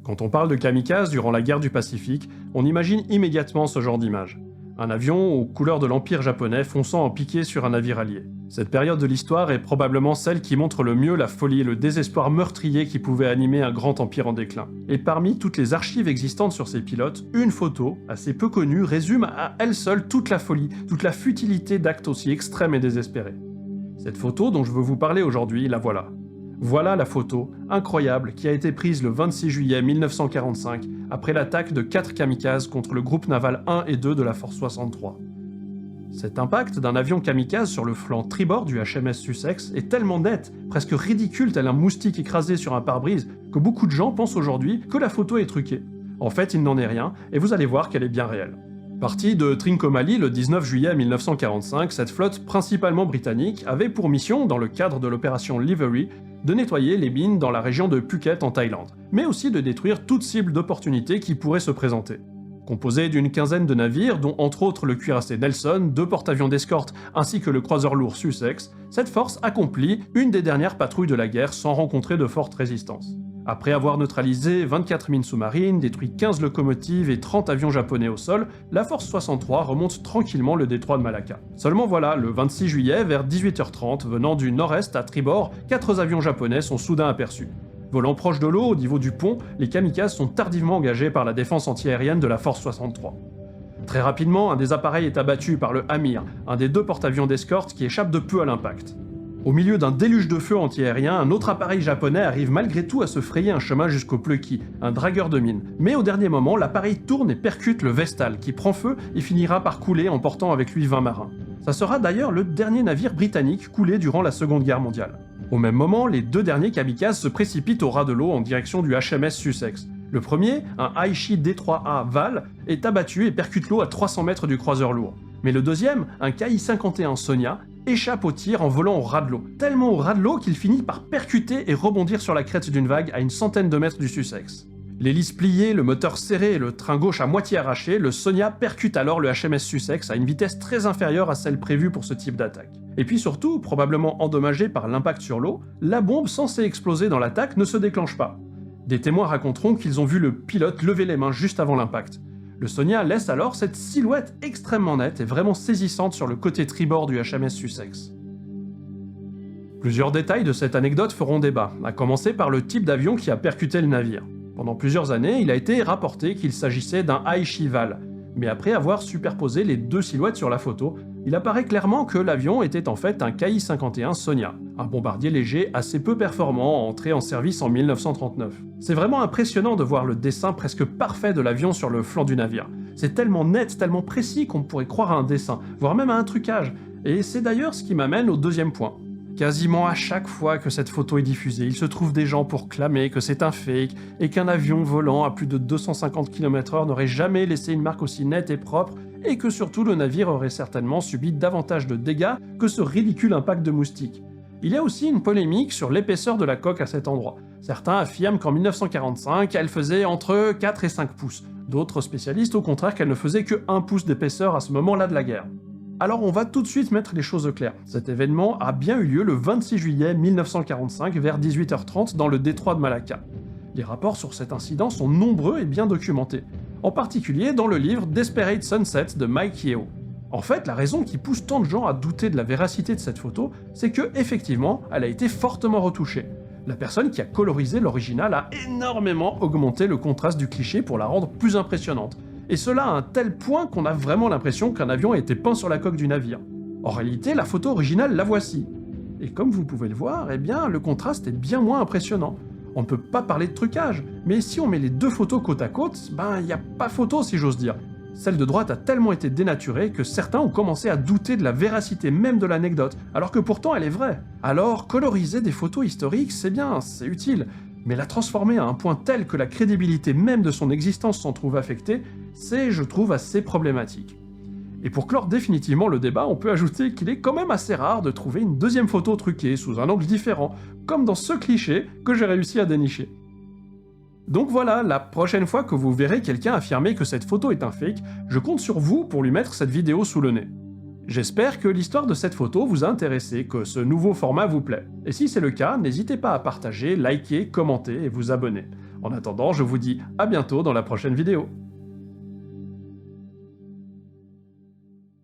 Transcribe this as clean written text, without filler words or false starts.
Quand on parle de kamikaze durant la guerre du Pacifique, on imagine immédiatement ce genre d'image. Un avion aux couleurs de l'Empire japonais fonçant en piqué sur un navire allié. Cette période de l'histoire est probablement celle qui montre le mieux la folie et le désespoir meurtrier qui pouvaient animer un grand empire en déclin. Et parmi toutes les archives existantes sur ces pilotes, une photo, assez peu connue, résume à elle seule toute la folie, toute la futilité d'actes aussi extrêmes et désespérés. Cette photo dont je veux vous parler aujourd'hui, la voilà. Voilà la photo, incroyable, qui a été prise le 26 juillet 1945, après l'attaque de 4 kamikazes contre le groupe naval 1 et 2 de la Force 63. Cet impact d'un avion kamikaze sur le flanc tribord du HMS Sussex est tellement net, presque ridicule tel un moustique écrasé sur un pare-brise, que beaucoup de gens pensent aujourd'hui que la photo est truquée. En fait, il n'en est rien, et vous allez voir qu'elle est bien réelle. Partie de Trincomalee le 19 juillet 1945, cette flotte principalement britannique avait pour mission, dans le cadre de l'opération Livery, de nettoyer les mines dans la région de Phuket en Thaïlande, mais aussi de détruire toute cible d'opportunité qui pourrait se présenter. Composée d'une quinzaine de navires, dont entre autres le cuirassé Nelson, 2 porte-avions d'escorte ainsi que le croiseur lourd Sussex, cette force accomplit une des dernières patrouilles de la guerre sans rencontrer de forte résistance. Après avoir neutralisé 24 mines sous-marines, détruit 15 locomotives et 30 avions japonais au sol, la Force 63 remonte tranquillement le détroit de Malacca. Seulement voilà, le 26 juillet, vers 18h30, venant du nord-est à tribord, 4 avions japonais sont soudain aperçus. Volant proche de l'eau, au niveau du pont, les kamikazes sont tardivement engagés par la défense antiaérienne de la Force 63. Très rapidement, un des appareils est abattu par le Amir, un des 2 porte-avions d'escorte qui échappe de peu à l'impact. Au milieu d'un déluge de feu antiaérien, un autre appareil japonais arrive malgré tout à se frayer un chemin jusqu'au Plucky, un dragueur de mine. Mais au dernier moment, l'appareil tourne et percute le Vestal, qui prend feu et finira par couler, emportant avec lui 20 marins. Ça sera d'ailleurs le dernier navire britannique coulé durant la Seconde Guerre mondiale. Au même moment, les 2 derniers kamikazes se précipitent au ras de l'eau en direction du HMS Sussex. Le premier, un Aichi D3A Val, est abattu et percute l'eau à 300 mètres du croiseur lourd. Mais le deuxième, un Ki-51 Sonia, échappe au tir en volant au ras de l'eau. Tellement au ras de l'eau qu'il finit par percuter et rebondir sur la crête d'une vague à une centaine de mètres du Sussex. L'hélice pliée, le moteur serré et le train gauche à moitié arraché, le Sonia percute alors le HMS Sussex à une vitesse très inférieure à celle prévue pour ce type d'attaque. Et puis surtout, probablement endommagée par l'impact sur l'eau, la bombe censée exploser dans l'attaque ne se déclenche pas. Des témoins raconteront qu'ils ont vu le pilote lever les mains juste avant l'impact. Le Sonia laisse alors cette silhouette extrêmement nette et vraiment saisissante sur le côté tribord du HMS Sussex. Plusieurs détails de cette anecdote feront débat, à commencer par le type d'avion qui a percuté le navire. Pendant plusieurs années, il a été rapporté qu'il s'agissait d'un Aichi Val, mais après avoir superposé les 2 silhouettes sur la photo, il apparaît clairement que l'avion était en fait un Ki-51 Sonia, un bombardier léger assez peu performant entré en service en 1939. C'est vraiment impressionnant de voir le dessin presque parfait de l'avion sur le flanc du navire. C'est tellement net, tellement précis qu'on pourrait croire à un dessin, voire même à un trucage. Et c'est d'ailleurs ce qui m'amène au deuxième point. Quasiment à chaque fois que cette photo est diffusée, il se trouve des gens pour clamer que c'est un fake et qu'un avion volant à plus de 250 km/h n'aurait jamais laissé une marque aussi nette et propre et que surtout le navire aurait certainement subi davantage de dégâts que ce ridicule impact de moustique. Il y a aussi une polémique sur l'épaisseur de la coque à cet endroit. Certains affirment qu'en 1945, elle faisait entre 4 et 5 pouces. D'autres spécialistes au contraire qu'elle ne faisait que 1 pouce d'épaisseur à ce moment-là de la guerre. Alors on va tout de suite mettre les choses au clair. Cet événement a bien eu lieu le 26 juillet 1945 vers 18h30 dans le détroit de Malacca. Les rapports sur cet incident sont nombreux et bien documentés, en particulier dans le livre Desperate Sunset de Mike Yeo. En fait, la raison qui pousse tant de gens à douter de la véracité de cette photo, c'est que, effectivement, elle a été fortement retouchée. La personne qui a colorisé l'original a énormément augmenté le contraste du cliché pour la rendre plus impressionnante. Et cela à un tel point qu'on a vraiment l'impression qu'un avion a été peint sur la coque du navire. En réalité, la photo originale, la voici. Et comme vous pouvez le voir, eh bien, le contraste est bien moins impressionnant. On ne peut pas parler de trucage, mais si on met les 2 photos côte à côte, il n'y a pas photo si j'ose dire. Celle de droite a tellement été dénaturée que certains ont commencé à douter de la véracité même de l'anecdote, alors que pourtant elle est vraie. Alors, coloriser des photos historiques, c'est bien, c'est utile, mais la transformer à un point tel que la crédibilité même de son existence s'en trouve affectée, c'est, je trouve, assez problématique. Et pour clore définitivement le débat, on peut ajouter qu'il est quand même assez rare de trouver une deuxième photo truquée sous un angle différent, comme dans ce cliché que j'ai réussi à dénicher. Donc voilà, la prochaine fois que vous verrez quelqu'un affirmer que cette photo est un fake, je compte sur vous pour lui mettre cette vidéo sous le nez. J'espère que l'histoire de cette photo vous a intéressé, que ce nouveau format vous plaît. Et si c'est le cas, n'hésitez pas à partager, liker, commenter et vous abonner. En attendant, je vous dis à bientôt dans la prochaine vidéo.